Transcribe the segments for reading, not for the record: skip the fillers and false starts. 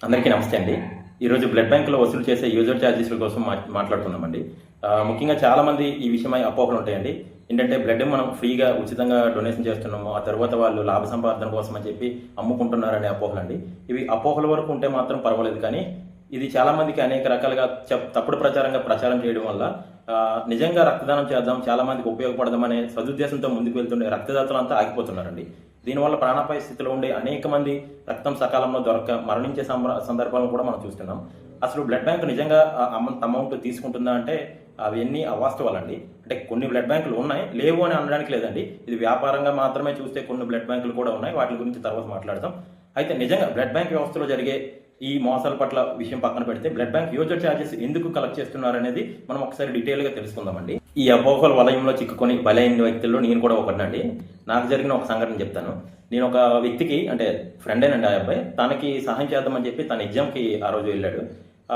అందరికీ నమస్తే అండి. ఈరోజు బ్లడ్ బ్యాంకులో వసూలు చేసే యూజర్ ఛార్జెస్ల కోసం మాట్లాడుకుందామండి. ముఖ్యంగా చాలామంది ఈ విషయమై అపోహలు ఉంటాయండి. ఏంటంటే బ్లడ్ మనం ఫ్రీగా ఉచితంగా డొనేషన్ చేస్తున్నాము, ఆ తర్వాత వాళ్ళు లాభ సంపాదన కోసం అని చెప్పి అమ్ముకుంటున్నారనే అపోహలండి. ఇవి అపోహల వరకు ఉంటే మాత్రం పర్వాలేదు, కానీ ఇది చాలామందికి అనేక రకాలుగా తప్పుడు ప్రచారం చేయడం వల్ల నిజంగా రక్తదానం చేద్దాం, చాలామందికి ఉపయోగపడదామనే సదుద్దేశంతో ముందుకు వెళ్తుండే రక్తదాతలంతా ఆగిపోతున్నారండి. దీనివల్ల ప్రాణాపాయ స్థితిలో ఉండే అనేక మంది రక్తం సకాలంలో దొరక మరణించే సందర్భాలను కూడా మనం చూస్తున్నాం. అసలు బ్లడ్ బ్యాంక్ నిజంగా అమౌంట్ తీసుకుంటుందా అంటే అవన్నీ అవాస్తవాలండి. అంటే కొన్ని బ్లడ్ బ్యాంకులు ఉన్నాయి, లేవు అని అనడానికి లేదండి. ఇది వ్యాపారంగా మాత్రమే చూస్తే కొన్ని బ్లడ్ బ్యాంకులు కూడా ఉన్నాయి, వాటి గురించి తర్వాత మాట్లాడతాం. అయితే నిజంగా బ్లడ్ బ్యాంక్ వ్యవస్థలో జరిగే ఈ మోసాల పట్ల విషయం పక్కన పెడితే బ్లడ్ బ్యాంక్ యూజర్ ఛార్జెస్ ఎందుకు కలెక్ట్ చేస్తున్నారు అనేది మనం ఒకసారి డీటెయిల్గా తెలుసుకుందామండి. ఈ అపోహల వలయంలో చిక్కుకొని బలైన వ్యక్తుల్లో నేను కూడా ఒకటినండి. నాకు జరిగిన ఒక సంఘటన చెప్తాను. నేను ఒక వ్యక్తికి, అంటే ఫ్రెండేనండి ఆ అబ్బాయి, తనకి సహాయం చేద్దామని చెప్పి తన ఎగ్జామ్కి ఆ రోజు వెళ్ళాడు.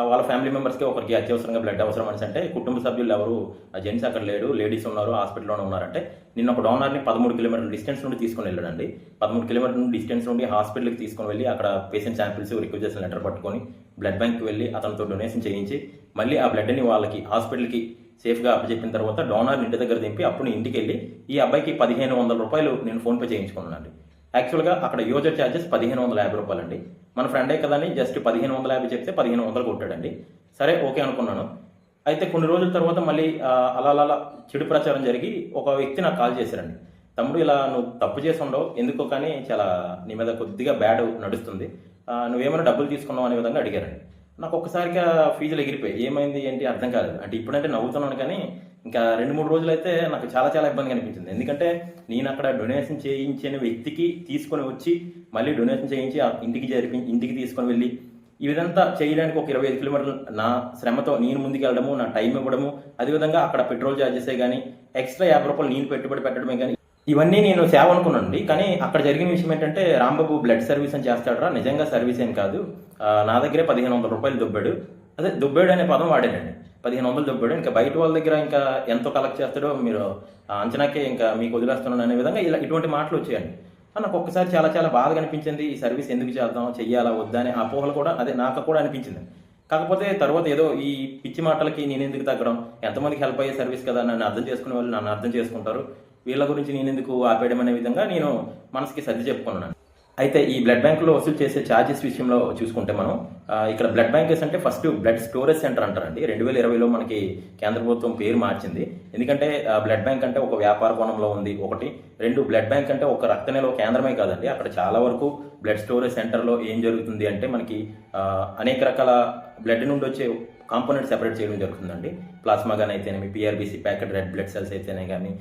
వాళ్ళ ఫ్యామిలీ మెంబర్స్కి ఒకరికి అత్యవసరంగా బ్లడ్ అవసరం అనేసి అంటే కుటుంబ సభ్యులు ఎవరు జెంట్స్ అక్కడ లేడు, లేడీస్ ఉన్నారు, హాస్పిటల్లోనే ఉన్నారంటే నిన్న ఒక డోనర్ని 13 కిలోమీటర్ల డిస్టెన్స్ నుండి తీసుకుని వెళ్ళాడండి. 13 కిలోమీటర్ల డిస్టెన్స్ నుండి హాస్పిటల్కి తీసుకుని వెళ్ళి అక్కడ పేషెంట్ శాంపిల్స్ రిక్వెజేషన్ లెటర్ పట్టుకొని బ్లడ్ బ్యాంక్కి వెళ్ళి అతనితో డొనేషన్ చేయించి మళ్ళీ ఆ బ్లడ్ని వాళ్ళకి హాస్పిటల్కి సేఫ్గా అప్పచెప్పిన తర్వాత డోనర్ ఇంటి దగ్గర దింపి అప్పుడు ఇంటికి వెళ్ళి ఈ అబ్బాయికి 1500 రూపాయలు నేను ఫోన్పే చేయించుకున్నానండి. యాక్చువల్గా అక్కడ యూజర్ ఛార్జెస్ 1550 రూపాయలు అండి. మన ఫ్రెండే కదా అని జస్ట్ 1550 చెప్తే 1500 కొట్టాడండి. సరే ఓకే అనుకున్నాను. అయితే కొన్ని రోజుల తర్వాత మళ్ళీ అలా చెడు ప్రచారం జరిగి ఒక వ్యక్తి నాకు కాల్ చేశారండి. తమ్ముడు, ఇలా నువ్వు తప్పు చేసి ఉండవు ఎందుకో, కానీ చాలా నీ మీద కొద్దిగా బ్యాడ్ నడుస్తుంది, నువ్వేమైనా డబ్బులు తీసుకున్నావు అనే విధంగా అడిగారండి. నాకు ఒక్కసారిగా ఫీజులు ఎగిరిపోయి ఏమైంది ఏంటి అర్థం కాలేదు. అంటే ఇప్పుడంటే నవ్వుతున్నాను, కానీ ఇంకా 2-3 రోజులు అయితే నాకు చాలా ఇబ్బందిగా అనిపించింది. ఎందుకంటే నేను అక్కడ డొనేషన్ చేయించిన వ్యక్తికి తీసుకొని వచ్చి మళ్ళీ డొనేషన్ చేయించి ఇంటికి తీసుకొని వెళ్ళి ఈ విధంతా చేయడానికి ఒక 25 కిలోమీటర్లు నా శ్రమతో నేను ముందుకు వెళ్ళడము, నా టైం ఇవ్వడము, అదేవిధంగా అక్కడ పెట్రోల్ ఛార్జెసే కానీ ఎక్స్ట్రా 50 రూపాయలు నేను పెట్టుబడి పెట్టడమే కానీ ఇవన్నీ నేను సేవ అనుకున్నానండి. కానీ అక్కడ జరిగిన విషయం ఏంటంటే, రాంబాబు బ్లడ్ సర్వీస్ అని చేస్తాడరా, నిజంగా సర్వీస్ ఏం కాదు, నా దగ్గరే 1500 రూపాయలు దుబ్బాడు. అదే దుబ్బాడు అనే పదం వాడానండి. 1500 దుబ్బాడు, ఇంకా బయట వాళ్ళ దగ్గర ఇంకా ఎంతో కలెక్ట్ చేస్తాడో మీరు అంచనాకే ఇంకా మీకు వదిలేస్తున్నాను అనే విధంగా ఇటువంటి మాటలు వచ్చాయండి. నాకు ఒక్కసారి చాలా బాధగా అనిపించింది. ఈ సర్వీస్ ఎందుకు చేద్దాం, చెయ్యాలా వద్దా అనే అపోహలు కూడా నాకు కూడా అనిపించింది. కాకపోతే తర్వాత ఏదో ఈ పిచ్చి మాటలకి నేను ఎందుకు తగ్గడం, ఎంతమందికి హెల్ప్ అయ్యే సర్వీస్ కదా, నన్ను అర్థం చేసుకునే వాళ్ళు నన్ను అర్థం చేసుకుంటారు, వీళ్ళ గురించి నేను ఎందుకు ఆపేయడం అనే విధంగా నేను మనసుకి సర్ది చెప్పుకున్నాను. అయితే ఈ బ్లడ్ బ్యాంకులో వసూలు చేసే ఛార్జెస్ విషయంలో చూసుకుంటే మనం ఇక్కడ బ్లడ్ బ్యాంకెస్ అంటే ఫస్ట్ బ్లడ్ స్టోరేజ్ సెంటర్ అంటారండి. 2020లో మనకి కేంద్ర ప్రభుత్వం పేరు మార్చింది. ఎందుకంటే బ్లడ్ బ్యాంక్ అంటే ఒక వ్యాపార కోణంలో ఉంది ఒకటి. 2, బ్లడ్ బ్యాంక్ అంటే ఒక రక్త నిల్వ కేంద్రమే కాదండి, అక్కడ చాలా వరకు బ్లడ్ స్టోరేజ్ సెంటర్లో ఏం జరుగుతుంది అంటే మనకి అనేక రకాల బ్లడ్ నుండి వచ్చే కాంపోనెంట్ సెపరేట్ చేయడం జరుగుతుందండి. ప్లాస్మా కానీ అయితేనేమి, పిఆర్బీసీ ప్యాకెట్ రెడ్ బ్లడ్ సెల్స్ అయితేనే కానీ,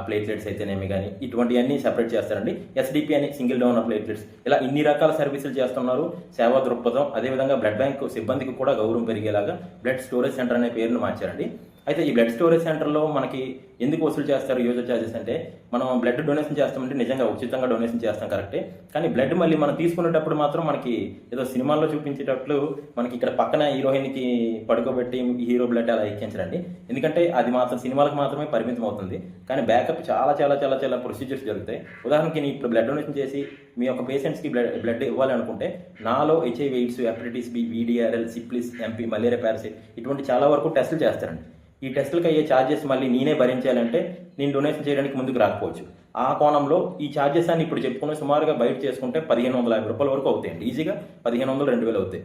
ప్లేట్లెట్స్ అయితేనేమి కానీ ఇటువంటివన్నీ సెపరేట్ చేస్తారండి. ఎస్డిపి అని సింగిల్ డోనర్ ప్లేట్లెట్స్, ఇలా ఇన్ని రకాల సర్వీసులు చేస్తున్నారు. సేవా దృక్పథం, అదేవిధంగా బ్లడ్ బ్యాంక్ సిబ్బందికి కూడా గౌరవం పెరిగేలాగా బ్లడ్ స్టోరేజ్ సెంటర్ అనే పేరును మార్చారండి. అయితే ఈ బ్లడ్ స్టోరేజ్ సెంటర్లో మనకి ఎందుకు వసూలు చేస్తారు యూజర్ ఛార్జెస్ అంటే, మనం బ్లడ్ డొనేషన్ చేస్తామంటే నిజంగా ఉచితంగా డొనేషన్ చేస్తాం కరెక్టే, కానీ బ్లడ్ మళ్ళీ మనం తీసుకునేటప్పుడు మాత్రం మనకి ఏదో సినిమాల్లో చూపించేటట్లు మనకి ఇక్కడ పక్కన హీరోయిన్కి పడుకోబెట్టి హీరో బ్లడ్ అలా ఎక్కించరండి. ఎందుకంటే అది మాత్రం సినిమాలకు మాత్రమే పరిమితం అవుతుంది. కానీ బ్యాకప్ చాలా ప్రొసీజర్స్ జరుగుతాయి. ఉదాహరణకి నేను ఇప్పుడు బ్లడ్ డొనేషన్ చేసి మీ యొక్క పేషెంట్స్కి బ్లడ్ ఇవ్వాలి అనుకుంటే నాలో HIV AIDS, hepatitis B, VDRL, syphilis, MP, malaria, parasite ఇటువంటి చాలా వరకు టెస్టులు చేస్తారండి. ఈ టెస్టులకు అయ్యే ఛార్జెస్ మళ్ళీ నేనే భరించాలంటే నేను డొనేషన్ చేయడానికి ముందుకు రాకపోవచ్చు. ఆ కోణంలో ఈ ఛార్జెస్ అన్ని ఇప్పుడు చెప్పుకుని సుమారుగా బయట చేసుకుంటే 1550 రూపాయల వరకు అవుతాయండి. ఈజీగా 1500-2000 అవుతాయి.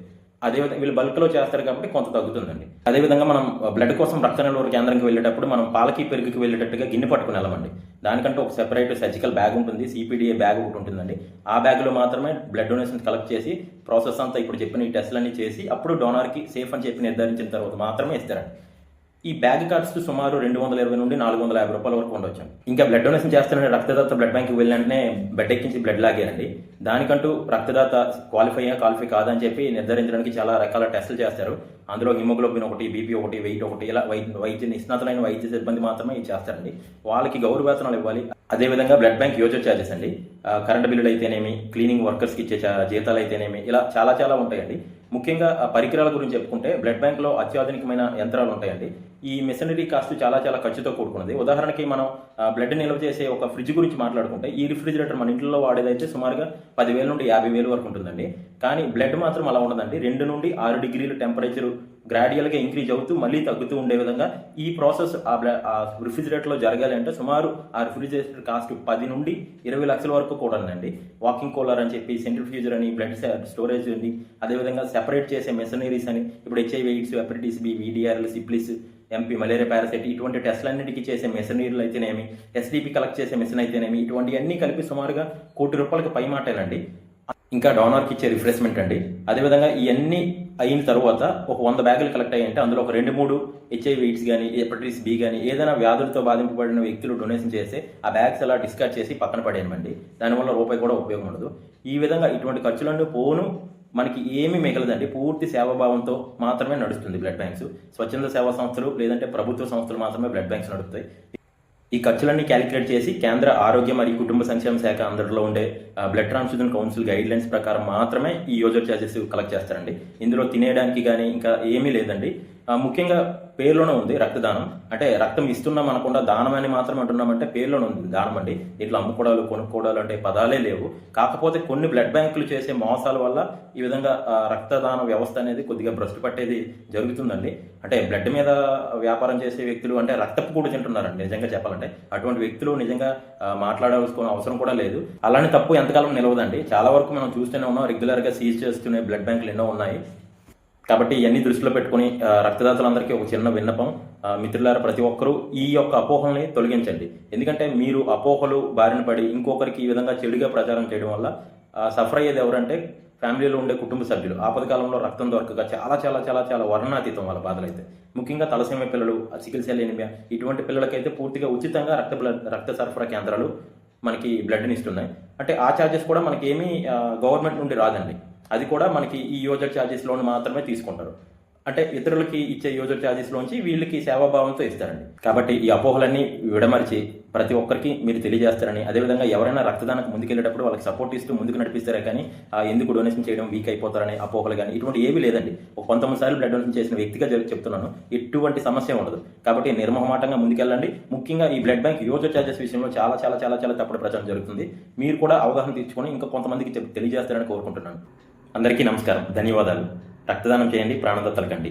అదేవిధంగా వీళ్ళు బల్క్లో చేస్తారు కాబట్టి కొంత తగ్గుతుందండి. అదేవిధంగా మనం బ్లడ్ కోసం రక్త నిల్వ కేంద్రానికి వెళ్ళేటప్పుడు మనం పాలకి పెరుగుకి వెళ్ళేటట్టుగా గిన్నె పట్టుకుని వెళ్ళమండి. దానికంటే ఒక సెపరేట్ సర్జికల్ బ్యాగ్ ఉంటుంది, CPDA బ్యాగ్ ఒకటి ఉంటుందండి. ఆ బ్యాగ్లో మాత్రమే బ్లడ్ డొనేషన్ కలెక్ట్ చేసి ప్రాసెస్ అంతా ఇప్పుడు చెప్పిన ఈ టెస్టులన్నీ చేసి అప్పుడు డోనర్కి సేఫ్ అని చెప్పి నిర్ధారించిన తర్వాత మాత్రమే ఇస్తారండి. ఈ బ్యాగ్ కాస్ట్ సుమారు 220 నుండి 450 రూపాయల వరకు ఉండొచ్చు. ఇంకా బ్లడ్ డొనేషన్ చేస్తానని రక్తదాత బ్లడ్ బ్యాంక్కి వెళ్ళిననే బెడ్ ఎక్కించి బ్లడ్ లాగారండి. దానికంటూ రక్తదాత క్వాలిఫై కాదని చెప్పి నిర్ధారించడానికి చాలా రకాల టెస్టులు చేస్తారు. అందులో హిమోగ్లోబిన్ ఒకటి, BP ఒకటి, వెయిట్ ఒకటి, ఇలా నిష్ణాతులైన వైద్య సిబ్బంది మాత్రమే ఇది చేస్తారండి. వాళ్ళకి గౌరవ వేతనాలు ఇవ్వాలి. అదేవిధంగా బ్లడ్ బ్యాంక్ యూజర్ ఛార్జెస్ అండి, కరెంట్ బిల్లులు అయితేనేమి, క్లీనింగ్ వర్కర్స్కి ఇచ్చే జీతాలు అయితేనేమి, ఇలా చాలా ఉంటాయండి. ముఖ్యంగా ఆ పరికరాల గురించి చెప్పుకుంటే బ్లడ్ బ్యాంక్లో అత్యాధునికమైన యంత్రాలు ఉంటాయండి. ఈ మెషినరీ కాస్ట్ చాలా చాలా ఖర్చుతో కూడుకున్నది. ఉదాహరణకి మనం బ్లడ్ నిల్వ చేసే ఒక ఫ్రిడ్జ్ గురించి మాట్లాడుకుంటే ఈ రిఫ్రిజిరేటర్ మన ఇంట్లో వాడేదైతే సుమారుగా 10,000 నుండి 50,000 వరకు ఉంటుందండి. కానీ బ్లడ్ మాత్రం అలా ఉండదండి. 2 నుండి 6 డిగ్రీల టెంపరేచర్ గ్రాడ్యువల్గా ఇంక్రీజ్ అవుతూ మళ్ళీ తగ్గుతూ ఉండే విధంగా ఈ ప్రాసెస్ ఆ రిఫ్రిజిరేటర్లో జరగాలి అంటే సుమారు ఆ రిఫ్రిజిరేటర్ కాస్ట్ 10 నుండి 20 లక్షల వరకు కూడా ఉందండి. వాకింగ్ కూలర్ అని చెప్పి, సెంట్రిఫ్యూజర్ అని, బ్లడ్ స్టోరేజ్ అని, అదేవిధంగా సెపరేట్ చేసే మెషినరీస్ అని, ఇప్పుడు HIV AIDS, hepatitis B, VDRL, syphilis, MP, malaria, parasite ఇటువంటి టెస్టులన్నిటికీ చేసే మెషినరీలు అయితేనేమి, ఎస్డిపి కలెక్ట్ చేసే మెషిన్ అయితేనేమి, ఇటువంటివన్నీ కలిపి సుమారుగా ₹1,00,00,000 పై మాటేనండి. ఇంకా డోనర్కి ఇచ్చే రిఫ్రెష్మెంట్ అండి. అదేవిధంగా ఇవన్నీ అయిన తర్వాత ఒక 100 బ్యాగులు కలెక్ట్ అయ్యాయంటే అందులో ఒక 2-3 హెచ్ఐవి ఎయిడ్స్ కానీ, హెపటైటిస్ బి కానీ, ఏదైనా వ్యాధులతో బాధింపబడిన వ్యక్తులు డొనేషన్ చేస్తే ఆ బ్యాగ్స్ అలా డిస్కార్డ్ చేసి పక్కన పడేయమండి. దానివల్ల రూపాయి కూడా ఉపయోగం ఉండదు. ఈ విధంగా ఇటువంటి ఖర్చులన్నీ పోను మనకి ఏమీ మిగలదండి. పూర్తి సేవాభావంతో మాత్రమే నడుస్తుంది బ్లడ్ బ్యాంక్స్. స్వచ్ఛంద సేవా సంస్థలు లేదంటే ప్రభుత్వ సంస్థలు మాత్రమే బ్లడ్ బ్యాంక్స్ నడుపుతాయి. ఈ ఖర్చులన్నీ క్యాలిక్యులేట్ చేసి కేంద్ర ఆరోగ్య మరియు కుటుంబ సంక్షేమ శాఖ అందరిలో ఉండే blood transfusion council guide lines ప్రకారం మాత్రమే ఈ యూజర్ ఛార్జెస్ కలెక్ట్ చేస్తారండి. ఇందులో తినేయడానికి కానీ ఇంకా ఏమీ లేదండి. ముఖ్యంగా పేరులోనే ఉంది రక్తదానం. అంటే రక్తం ఇస్తున్నాం అనకుండా దానం అని మాత్రం అంటున్నామంటే పేరులోనే ఉంది దానం అండి. ఇట్లా అమ్ముకోవడాలు, కొనుక్కోవడాలు అంటే పదాలే లేవు. కాకపోతే కొన్ని బ్లడ్ బ్యాంకులు చేసే మోసాల వల్ల ఈ విధంగా రక్తదాన వ్యవస్థ అనేది కొద్దిగా భ్రష్టు పట్టేది జరుగుతుందండి. అంటే బ్లడ్ మీద వ్యాపారం చేసే వ్యక్తులు అంటే రక్తపు కూడా తింటున్నారండి నిజంగా చెప్పాలంటే. అటువంటి వ్యక్తులు నిజంగా మాట్లాడాల్సిన అవసరం కూడా లేదు. అలానే తప్పు ఎంతకాలం నిలవదండి. చాలా వరకు మనం చూస్తూనే ఉన్నాం. రెగ్యులర్గా సీజ్ చేస్తున్న బ్లడ్ బ్యాంకులు ఎన్నో ఉన్నాయి. కాబట్టి ఇవన్నీ దృష్టిలో పెట్టుకుని రక్తదాతలందరికీ ఒక చిన్న విన్నపం, మిత్రులారా, ప్రతి ఒక్కరూ ఈ యొక్క అపోహల్ని తొలగించండి. ఎందుకంటే మీరు అపోహలు బారిన పడి ఇంకొకరికి ఈ విధంగా చెడుగా ప్రచారం చేయడం వల్ల సఫర్ అయ్యేది ఎవరంటే ఫ్యామిలీలో ఉండే కుటుంబ సభ్యులు. ఆపదకాలంలో రక్తం దొరకగా చాలా చాలా చాలా చాలా వర్ణాతీతం వాళ్ళ బాధలైతే. ముఖ్యంగా తలసేమియా పిల్లలు, సికిల్ సెల్ ఎనిమియా ఇటువంటి పిల్లలకైతే పూర్తిగా ఉచితంగా రక్త సరఫరా కేంద్రాలు మనకి బ్లడ్ని ఇస్తున్నాయి. అంటే ఆ ఛార్జెస్ కూడా మనకి ఏమీ గవర్నమెంట్ నుండి రాదండి. అది కూడా మనకి ఈ యూజర్ ఛార్జెస్లోని మాత్రమే తీసుకుంటారు. అంటే ఇతరులకి ఇచ్చే యూజర్ ఛార్జెస్లోంచి వీళ్ళకి సేవాభావంతో ఇస్తారండి. కాబట్టి ఈ అపోహలన్నీ విడమరిచి ప్రతి ఒక్కరికి మీరు తెలియజేస్తారని, అదేవిధంగా ఎవరైనా రక్తదానికి ముందుకెళ్ళేటప్పుడు వాళ్ళకి సపోర్ట్ ఇస్తూ ముందుకు నడిపిస్తారే కానీ ఎందుకు డొనేషన్ చేయడం వీక్ అయిపోతారనే అపోహలు కానీ ఇటువంటి ఏమీ లేదండి. ఒక 19 సార్లు బ్లడ్ డొనేషన్ చేసిన వ్యక్తిగా చెప్తున్నాను, ఎటువంటి సమస్య ఉండదు. కాబట్టి నిర్మోహమాటంగా ముందుకెళ్ళండి. ముఖ్యంగా ఈ బ్లడ్ బ్యాంక్ యూజర్ ఛార్జెస్ విషయంలో చాలా చాలా చాలా చాలా తప్పుడు ప్రచారం జరుగుతుంది. మీరు కూడా అవగాహన తీర్చుకొని ఇంకా కొంతమందికి తెలియజేస్తారని కోరుకుంటున్నాను. అందరికీ నమస్కారం, ధన్యవాదాలు. రక్తదానం చేయండి, ప్రాణదత్తలు కండి.